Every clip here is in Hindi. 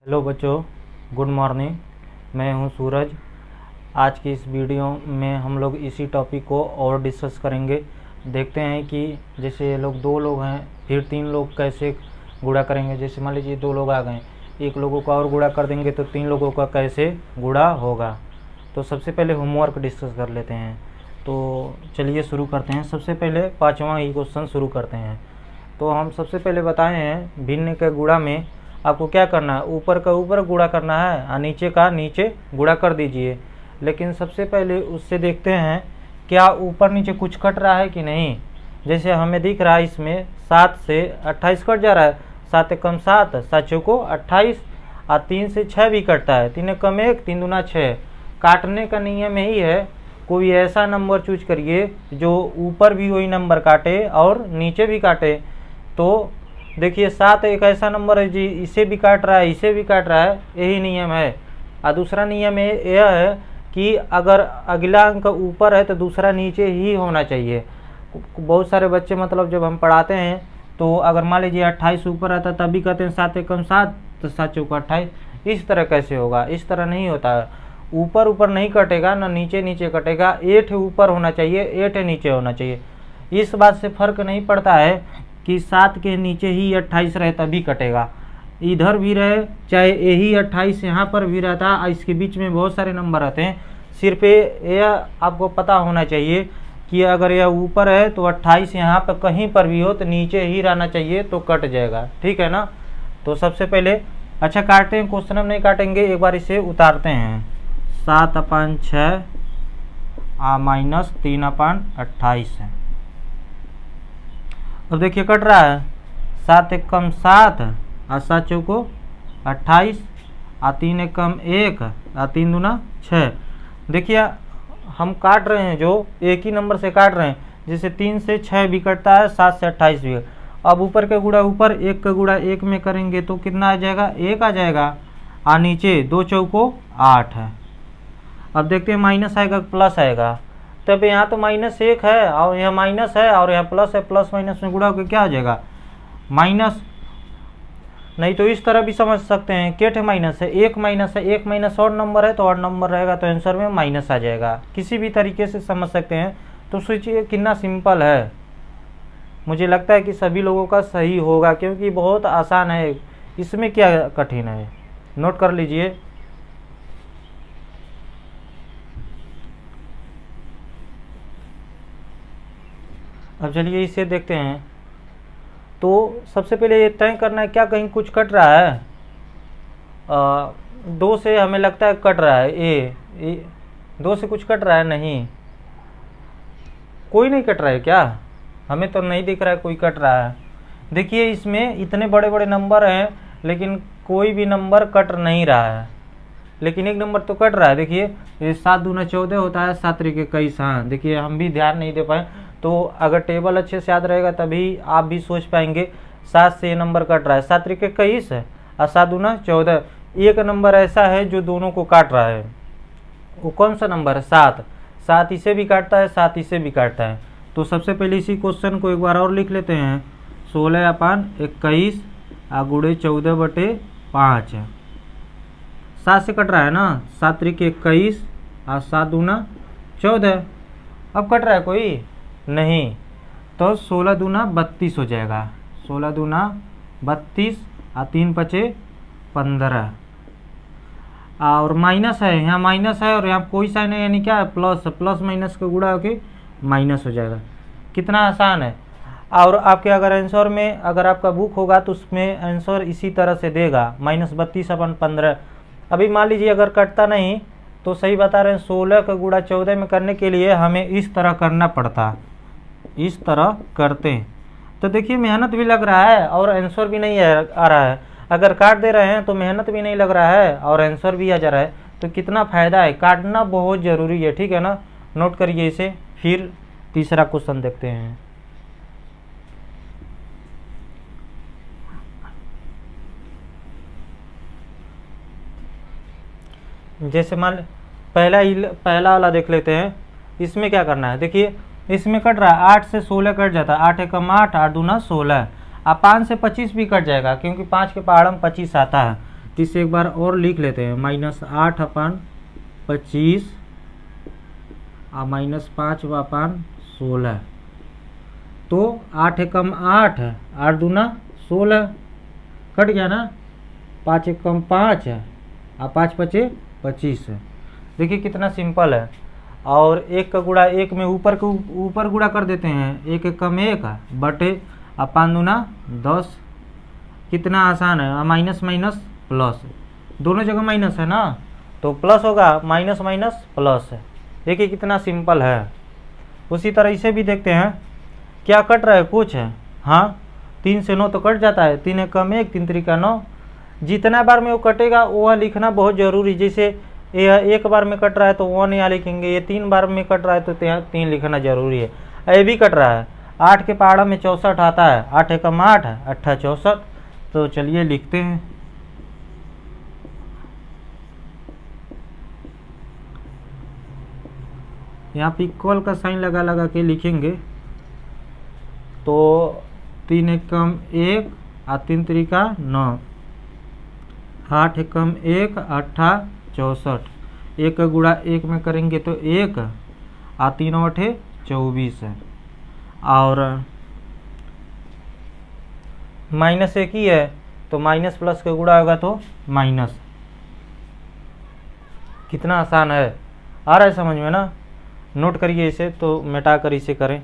हेलो बच्चों, गुड मॉर्निंग। मैं हूं सूरज। आज की इस वीडियो में हम लोग इसी टॉपिक को और डिस्कस करेंगे। देखते हैं कि जैसे ये लोग दो लोग हैं, फिर तीन लोग कैसे गुणा करेंगे। जैसे मान लीजिए दो लोग आ गए, एक लोगों का और गुणा कर देंगे तो तीन लोगों का कैसे गुणा होगा। तो सबसे पहले होमवर्क डिस्कस कर लेते हैं। तो चलिए शुरू करते हैं। सबसे पहले पाँचवा ही क्वेश्चन शुरू करते हैं। तो हम सबसे पहले बताए हैं भिन्न के गुणा में आपको क्या करना है, ऊपर का ऊपर गुणा करना है और नीचे का नीचे गुणा कर दीजिए। लेकिन सबसे पहले उससे देखते हैं क्या ऊपर नीचे कुछ कट रहा है कि नहीं। जैसे हमें दिख रहा है इसमें 7 से 28 कट जा रहा है। 7 एकम 7, 7 चौको 28 और 3 से 6 भी कटता है। 3 एकम 1, 3 दूना 6। काटने का नियम यही है, कोई ऐसा नंबर चूज करिए जो ऊपर भी वही नंबर काटे और नीचे भी काटे। तो देखिए 7 एक ऐसा नंबर है जी, इसे भी काट रहा है इसे भी काट रहा है, यही नियम है। और दूसरा नियम यह है कि अगर अगला अंक ऊपर है तो दूसरा नीचे ही होना चाहिए। बहुत सारे बच्चे मतलब जब हम पढ़ाते हैं तो अगर मान लीजिए 28 ऊपर आता तभी कहते हैं 7 एकम 7 तो 7 चौका 28। इस तरह कैसे होगा, इस तरह नहीं होता है। ऊपर ऊपर नहीं कटेगा ना नीचे नीचे कटेगा। 8 ऊपर होना चाहिए, 8 नीचे होना चाहिए। इस बात से फर्क नहीं पड़ता है कि 7 के नीचे ही 28 रहे तभी कटेगा। इधर भी रहे चाहे यही 28 यहाँ पर भी रहता, इसके बीच में बहुत सारे नंबर रहते हैं। सिर्फ यह आपको पता होना चाहिए कि अगर यह ऊपर है तो 28 यहाँ पर कहीं पर भी हो तो नीचे ही रहना चाहिए, तो कट जाएगा। ठीक है ना। तो सबसे पहले अच्छा काटते हैं, क्वेश्चन हम नहीं काटेंगे, एक बार इसे उतारते हैं। 7/6 माइनस 3/28 है। अब देखिए कट रहा है 7 एकम 7 और 7 चौको 28 और 3 एकम 1 और 3 दूना 6। देखिए हम काट रहे हैं जो एक ही नंबर से काट रहे हैं। जैसे 3 से 6 भी कटता है, 7 से 28 भी। अब ऊपर का गुणा ऊपर, एक का गुणा एक में करेंगे तो कितना आ जाएगा, 1 आ जाएगा। और नीचे 2 चौको 8 है। अब देखते हैं माइनस आएगा प्लस आएगा। तब यहाँ तो -1 है और यहाँ माइनस है और यहाँ प्लस है, प्लस माइनस में गुणा होकर क्या हो जाएगा, माइनस। नहीं तो इस तरह भी समझ सकते हैं, केट है माइनस है, एक माइनस और नंबर है तो और नंबर रहेगा तो आंसर में माइनस आ जाएगा। किसी भी तरीके से समझ सकते हैं। तो सोचिए कितना सिंपल है। मुझे लगता है कि सभी लोगों का सही होगा क्योंकि बहुत आसान है, इसमें क्या कठिन है। नोट कर लीजिए। अब चलिए इसे देखते हैं। तो सबसे पहले ये तय करना है क्या कहीं कुछ कट रहा है। 2 से हमें लगता है कट रहा है, ए 2 से कुछ कट रहा है, नहीं कोई नहीं कट रहा है क्या, हमें तो नहीं दिख रहा है कोई कट रहा है। देखिए इसमें इतने बड़े बड़े नंबर हैं लेकिन कोई भी नंबर कट नहीं रहा है, लेकिन एक नंबर तो कट रहा है। देखिए ये 7 दूना 14 होता है, 7 त्रिक 21। हाँ देखिए हम भी ध्यान नहीं दे पाए, तो अगर टेबल अच्छे से याद रहेगा तभी आप भी सोच पाएंगे। 7 से ये नंबर कट रहा है, 7 त्रिक 21 है और 7 दूना 14। एक नंबर ऐसा है जो दोनों को काट रहा है, वो कौन सा नंबर है, 7। 7 इसे भी काटता है, 7 इसे भी काटता है। तो सबसे पहले इसी क्वेश्चन को एक बार और लिख लेते हैं। 16/21 गुणे 14/5 है। 7 से कट रहा है ना, 7 त्रिक 21 और 7 दूना 14। अब कट रहा है कोई नहीं, तो 16 दूना 32 हो जाएगा। 16 दूना 32 और 3 पचे 15। और माइनस है, यहाँ माइनस है और यहाँ कोई साइन है, यानी क्या है, प्लस। प्लस माइनस का गुणा होके माइनस हो जाएगा। कितना आसान है। और आपके अगर आंसर में अगर आपका बुक होगा तो उसमें आंसर इसी तरह से देगा, -32/15। अभी मान लीजिए अगर कटता नहीं तो सही बता रहे हैं, 16 का गुणा 14 में करने के लिए हमें इस तरह करना पड़ता, इस तरह करते हैं। तो देखिए मेहनत भी लग रहा है और आंसर भी नहीं आ रहा है। अगर काट दे रहे हैं तो मेहनत भी नहीं लग रहा है और आंसर भी आ जा रहा है, तो कितना फ़ायदा है। काटना बहुत ज़रूरी है, ठीक है ना। नोट करिए इसे। फिर तीसरा क्वेश्चन देखते हैं। जैसे मान पहला वाला देख लेते हैं। इसमें क्या करना है, देखिए इसमें कट रहा है 8 से 16 कट जाता है, 8 एकम 8 8 दूना 16। अब 5 से 25 भी कट जाएगा क्योंकि 5 के पहाड़ में 25 आता है। तो इसे एक बार और लिख लेते हैं, -8/25 और -5/16। तो 8 एकम 8 है, 8 दूना 16, कट गया ना। 5 एकम 5 है और 5 पचे 25 है। देखिए कितना सिंपल है। और एक का गुणा एक में ऊपर के ऊपर गुणा कर देते हैं, 1 एकम 1 बटे और 5 दूना 10। कितना आसान है, माइनस माइनस प्लस, दोनों जगह माइनस है ना, तो प्लस होगा, माइनस माइनस प्लस है। देखिए कितना सिंपल है। उसी तरह इसे भी देखते हैं, क्या कट रहा है, कुछ है, हाँ 3 से 9 तो कट जाता है, 3 एकम 1, 3 त्रिका 9। जितना बार में वो कटेगा वह लिखना बहुत जरूरी। जैसे यह एक बार में कट रहा है तो 1 यहाँ लिखेंगे, ये 3 बार में कट रहा है तो 3 लिखना जरूरी है। ये भी कट रहा है, 8 के पहाड़ा में 64 आता है, 8 एकम 8 है, 8 64। तो चलिए लिखते हैं। यहाँ पे इक्वल का साइन लगा लगा के लिखेंगे। तो 3 एकम 1 और 3 त्रिका 9, 8 एकम 1, 8 64। 1 का गुणा 1 में करेंगे तो 1 और 3 8 24 है। और -1 ही है तो माइनस प्लस का गुणा होगा तो माइनस। कितना आसान है, आ रहा है समझ में ना। नोट करिए इसे, तो मिटा कर इसे करें।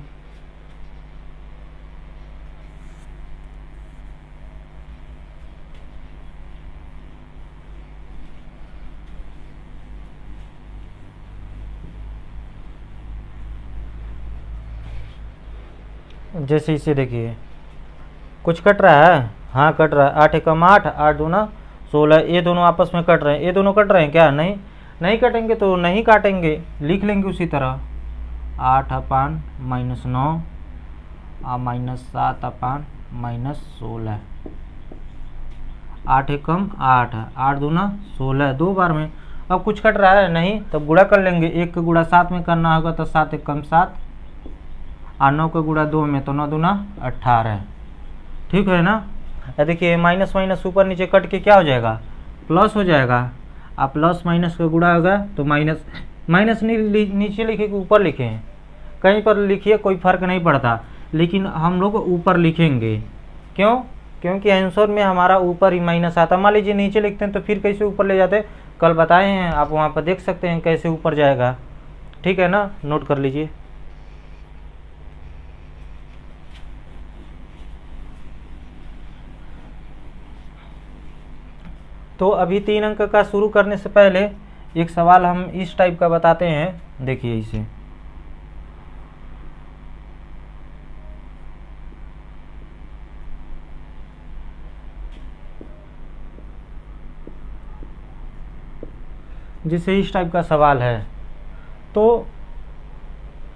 जैसे इसे देखिए, कुछ कट रहा है, हाँ कट रहा है, 8 एकम 8, 8 दूना 16। ये दोनों आपस में कट रहे हैं, ये दोनों कट रहे हैं क्या, नहीं नहीं कटेंगे तो नहीं काटेंगे, लिख लेंगे उसी तरह। 8/-9 और -7/-16। 8 एकम 8, 8 दूना 16, 2 बार में। अब कुछ कट रहा है नहीं, तब गुणा कर लेंगे। 1 का गुणा 7 में करना होगा तो 7 एकम 7 और 9 का गुणा 2 में तो 9 दूना 18। ठीक है ना। देखिए माइनस माइनस ऊपर नीचे कट के क्या हो जाएगा, प्लस हो जाएगा। आप प्लस माइनस का गुणा होगा तो माइनस, माइनस नीचे लिखे कि ऊपर लिखे, कहीं पर लिखिए कोई फर्क नहीं पड़ता, लेकिन हम लोग ऊपर लिखेंगे। क्यों, क्योंकि आंसर में हमारा ऊपर ही माइनस आता। मान लीजिए नीचे लिखते हैं तो फिर कैसे ऊपर ले जाते, कल बताए हैं, आप वहाँ पर देख सकते हैं कैसे ऊपर जाएगा। ठीक है ना, नोट कर लीजिए। तो अभी 3 अंक का शुरू करने से पहले एक सवाल हम इस टाइप का बताते हैं। देखिए इसे, जैसे इस टाइप का सवाल है। तो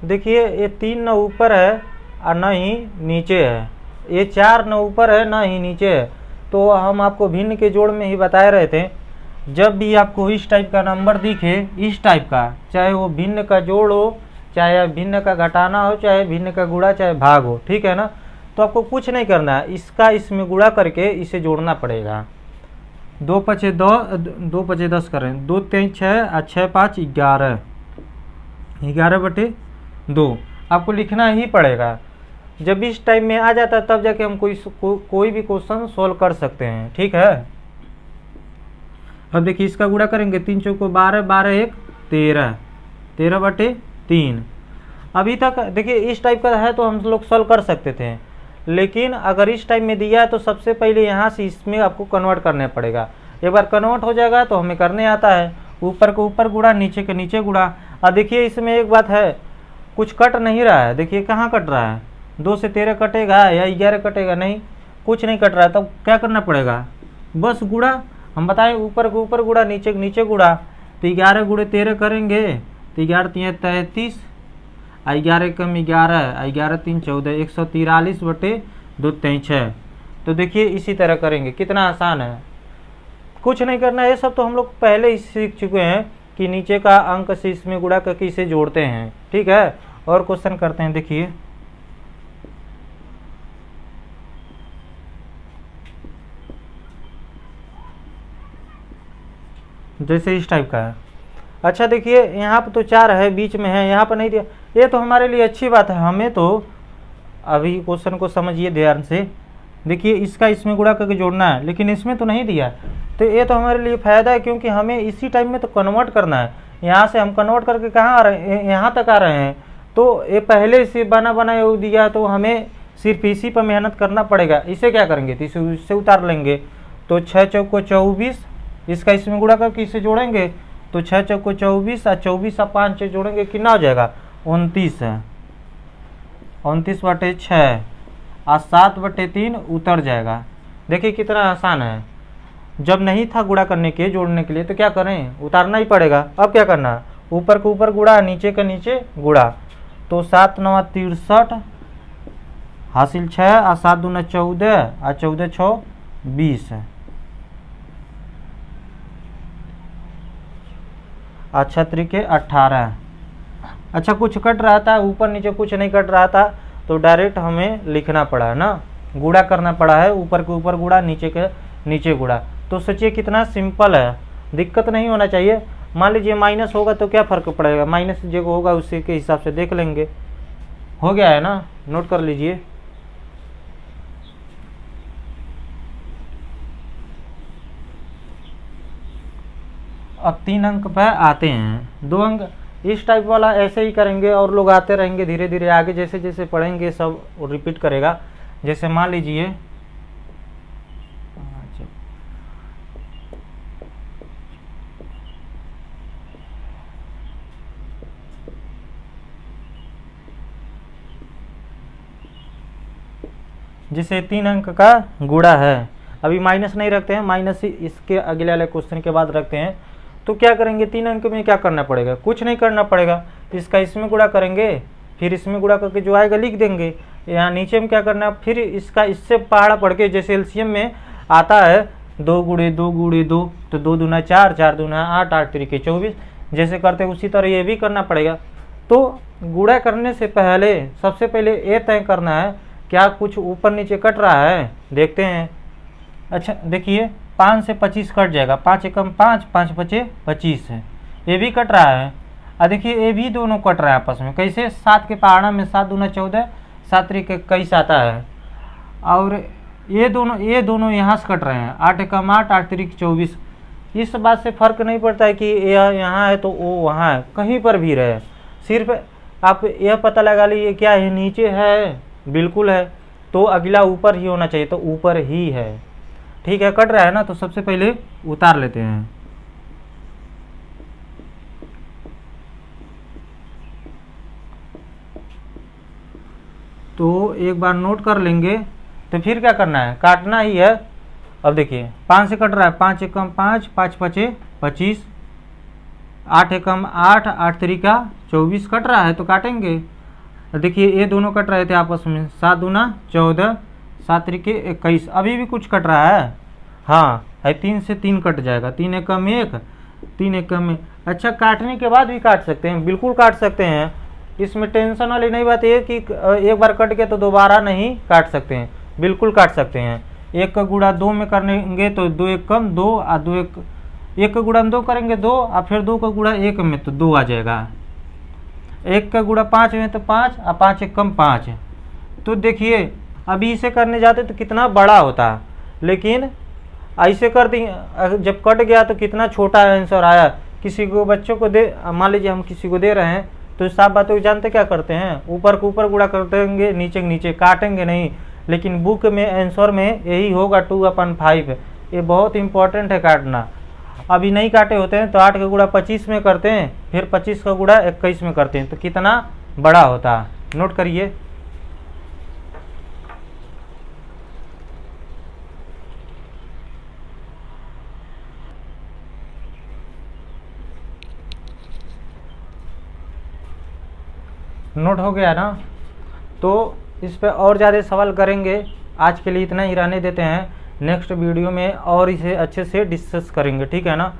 देखिए ये 3 न ऊपर है और न ही नीचे है, ये 4 न ऊपर है न ही नीचे है। तो हम आपको भिन्न के जोड़ में ही बताए रहे थे, जब भी आपको इस टाइप का नंबर दिखे, इस टाइप का, चाहे वो भिन्न का जोड़ हो, चाहे भिन्न का घटाना हो, चाहे भिन्न का गुणा, चाहे भाग हो, ठीक है ना। तो आपको कुछ नहीं करना है, इसका इसमें गुणा करके इसे जोड़ना पड़ेगा। 2 पचे 2 पचे 10 करें, 2 3 6 और 6 5 11, 11/2 आपको लिखना ही पड़ेगा। जब इस टाइम में आ जाता है तब जाके हम कोई भी क्वेश्चन सोल्व कर सकते हैं। ठीक है। अब देखिए इसका गुणा करेंगे, 3 चौको 12, 12 1 13, 13/3। अभी तक देखिए इस टाइप का है तो हम लोग सोल्व कर सकते थे, लेकिन अगर इस टाइप में दिया है तो सबसे पहले यहाँ से इसमें आपको कन्वर्ट करना पड़ेगा। एक बार कन्वर्ट हो जाएगा तो हमें करने आता है, ऊपर को ऊपर गुणा, नीचे के नीचे गुणा। और देखिए इसमें एक बात है, कुछ कट नहीं रहा है। देखिए कहाँ कट रहा है, 2 से 13 कटेगा या 11 कटेगा, नहीं कुछ नहीं कट रहा है। तब क्या करना पड़ेगा, बस गुणा। हम बताएं ऊपर के ऊपर गुणा, नीचे के नीचे गुणा। तो 11 गुणे 13 करेंगे तो 11 3 33, 11 कम 11, 11 3 14, 143/2 6। तो देखिए इसी तरह करेंगे, कितना आसान है, कुछ नहीं करना है। ये सब तो हम लोग पहले ही सीख चुके हैं कि नीचे का अंक से इसमें गुणा करके इसे जोड़ते हैं। ठीक है, और क्वेश्चन करते हैं। देखिए जैसे इस टाइप का है। अच्छा देखिए यहाँ पर तो 4 है, बीच में है, यहाँ पर नहीं दिया। ये तो हमारे लिए अच्छी बात है, हमें तो अभी क्वेश्चन को समझिए ध्यान से। देखिए इसका इसमें गुणा करके जोड़ना है, लेकिन इसमें तो नहीं दिया है, तो ये तो हमारे लिए फ़ायदा है, क्योंकि हमें इसी टाइम में तो कन्वर्ट करना है। यहाँ से हम कन्वर्ट करके कहाँ आ रहे हैं, यहाँ तक आ रहे हैं। तो ये पहले से बना बनाया दिया, तो हमें सिर्फ इसी पर मेहनत करना पड़ेगा। इसे क्या करेंगे, तो इससे उतार लेंगे। तो 6 चौको 24, इसका इसमें गुणा करके इसे जोड़ेंगे, तो 6 चौको 24 और 24 और 5 जोड़ेंगे, कितना हो जाएगा 29 है। 29/6 और 7/3 उतर जाएगा। देखिए कितना आसान है। जब नहीं था गुणा करने के, जोड़ने के लिए, तो क्या करें, उतारना ही पड़ेगा। अब क्या करना है, ऊपर के ऊपर गुणा, नीचे के नीचे गुणा। तो 7 9 63 हासिल 6 और 7 दूना 14 और 14 6 20 है। अच्छा तरीके 18। अच्छा कुछ कट रहा था, ऊपर नीचे कुछ नहीं कट रहा था, तो डायरेक्ट हमें लिखना पड़ा है ना, गुणा करना पड़ा है। ऊपर के ऊपर गुणा, नीचे के नीचे गुणा। तो सोचिए कितना सिंपल है, दिक्कत नहीं होना चाहिए। मान लीजिए माइनस होगा तो क्या फ़र्क पड़ेगा, माइनस जो होगा उसी के हिसाब से देख लेंगे। हो गया है ना, नोट कर लीजिए। अब 3 अंक पे आते हैं। 2 अंक इस टाइप वाला ऐसे ही करेंगे और लोग आते रहेंगे धीरे धीरे आगे, जैसे जैसे पढ़ेंगे सब रिपीट करेगा। जैसे मान लीजिए जैसे 3 अंक का गुणा है, अभी माइनस नहीं रखते हैं, माइनस इसके अगले वाले क्वेश्चन के बाद रखते हैं। तो क्या करेंगे, 3 अंक में क्या करना पड़ेगा, कुछ नहीं करना पड़ेगा। इसका इसमें गुणा करेंगे, फिर इसमें गुणा करके जो आएगा लिख देंगे। यहाँ नीचे में क्या करना है, फिर इसका इससे पहाड़ा पढ़ के, जैसे एलसीएम में आता है 2 गुणे 2 गुणे 2, तो 2 दूना 4, 4 दूना 8, 8 तरीके 24, जैसे करते हैं उसी तरह ये भी करना पड़ेगा। तो गुणा करने से पहले सबसे पहले ये तय करना है क्या कुछ ऊपर नीचे कट रहा है, देखते हैं। अच्छा देखिए 5 से 25 कट जाएगा, 5 एकम 5, 5 पचे 25 है, ये भी कट रहा है। और देखिए ये भी दोनों कट रहा है आपस में, कैसे, 7 के पहाड़ा में 7 दूना 14, 7 तरीके 21 आता है। और ये दोनों यहाँ से कट रहे हैं, 8 एकम 8, 8 तरीके 24। इस बात से फर्क नहीं पड़ता है कि यह यहाँ है तो वो वहाँ है, कहीं पर भी रहे, सिर्फ आप यह पता लगा लीजिए क्या है, नीचे है, बिल्कुल है, तो अगला ऊपर ही होना चाहिए, तो ऊपर ही है। ठीक है, कट रहा है ना, तो सबसे पहले उतार लेते हैं। तो एक बार नोट कर लेंगे, तो फिर क्या करना है, काटना ही है। अब देखिए 5 से कट रहा है, 5 एकम 5, 5 पचे 25, 8 एकम 8, 8 तरीका 24 कट रहा है, तो काटेंगे। देखिए ये दोनों कट रहे थे आपस में, 7 दूना 14, 7 तरीके 21, अभी भी कुछ कट रहा है, हाँ है, 3 से 3 कट जाएगा, 3 एकम 1, 3 एकम 1। अच्छा काटने के बाद भी काट सकते हैं, बिल्कुल काट सकते हैं, इसमें टेंशन वाली नहीं बात है कि एक बार कट गया तो दोबारा नहीं काट सकते हैं, बिल्कुल काट सकते हैं। 1 का गुणा 2 में करेंगे तो 2 एकम 2 और 2 1 का गुणा 2 करेंगे 2, और फिर 2 का गुणा 1 में तो 2 आ जाएगा। 1 का गुणा 5 में तो 5 और 5 एकम 5। तो देखिए अभी इसे करने जाते तो कितना बड़ा होता, लेकिन ऐसे कर दी, जब कट गया तो कितना छोटा आंसर आया। किसी को बच्चों को दे, मान लीजिए हम किसी को दे रहे हैं, तो साफ बातों जानते क्या करते हैं, ऊपर के ऊपर गुणा कर देंगे, नीचे के नीचे, काटेंगे नहीं। लेकिन बुक में आंसर में यही होगा 2/5। ये बहुत इंपॉर्टेंट है काटना। अभी नहीं काटे होते हैं तो 8 का गुणा 25 में करते हैं, फिर 25 का गुणा 21 में करते हैं, तो कितना बड़ा होता है, नोट करिए। नोट हो गया ना, तो इस पे और ज़्यादा सवाल करेंगे, आज के लिए इतना ही रहने देते हैं। नेक्स्ट वीडियो में और इसे अच्छे से डिस्कस करेंगे, ठीक है ना।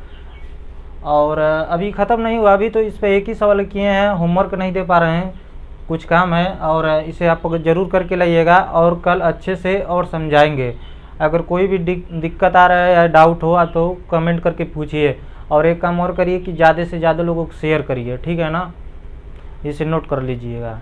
और अभी ख़त्म नहीं हुआ, अभी तो इस पे एक ही सवाल किए हैं, होमवर्क नहीं दे पा रहे हैं, कुछ काम है, और इसे आप ज़रूर करके लाइएगा, और कल अच्छे से और समझाएंगे। अगर कोई भी दिक्कत आ रहा है या डाउट हो तो कमेंट करके पूछिए, और एक काम और करिए कि ज़्यादा से ज़्यादा लोगों को शेयर करिए, ठीक है ना, इसे नोट कर लीजिएगा।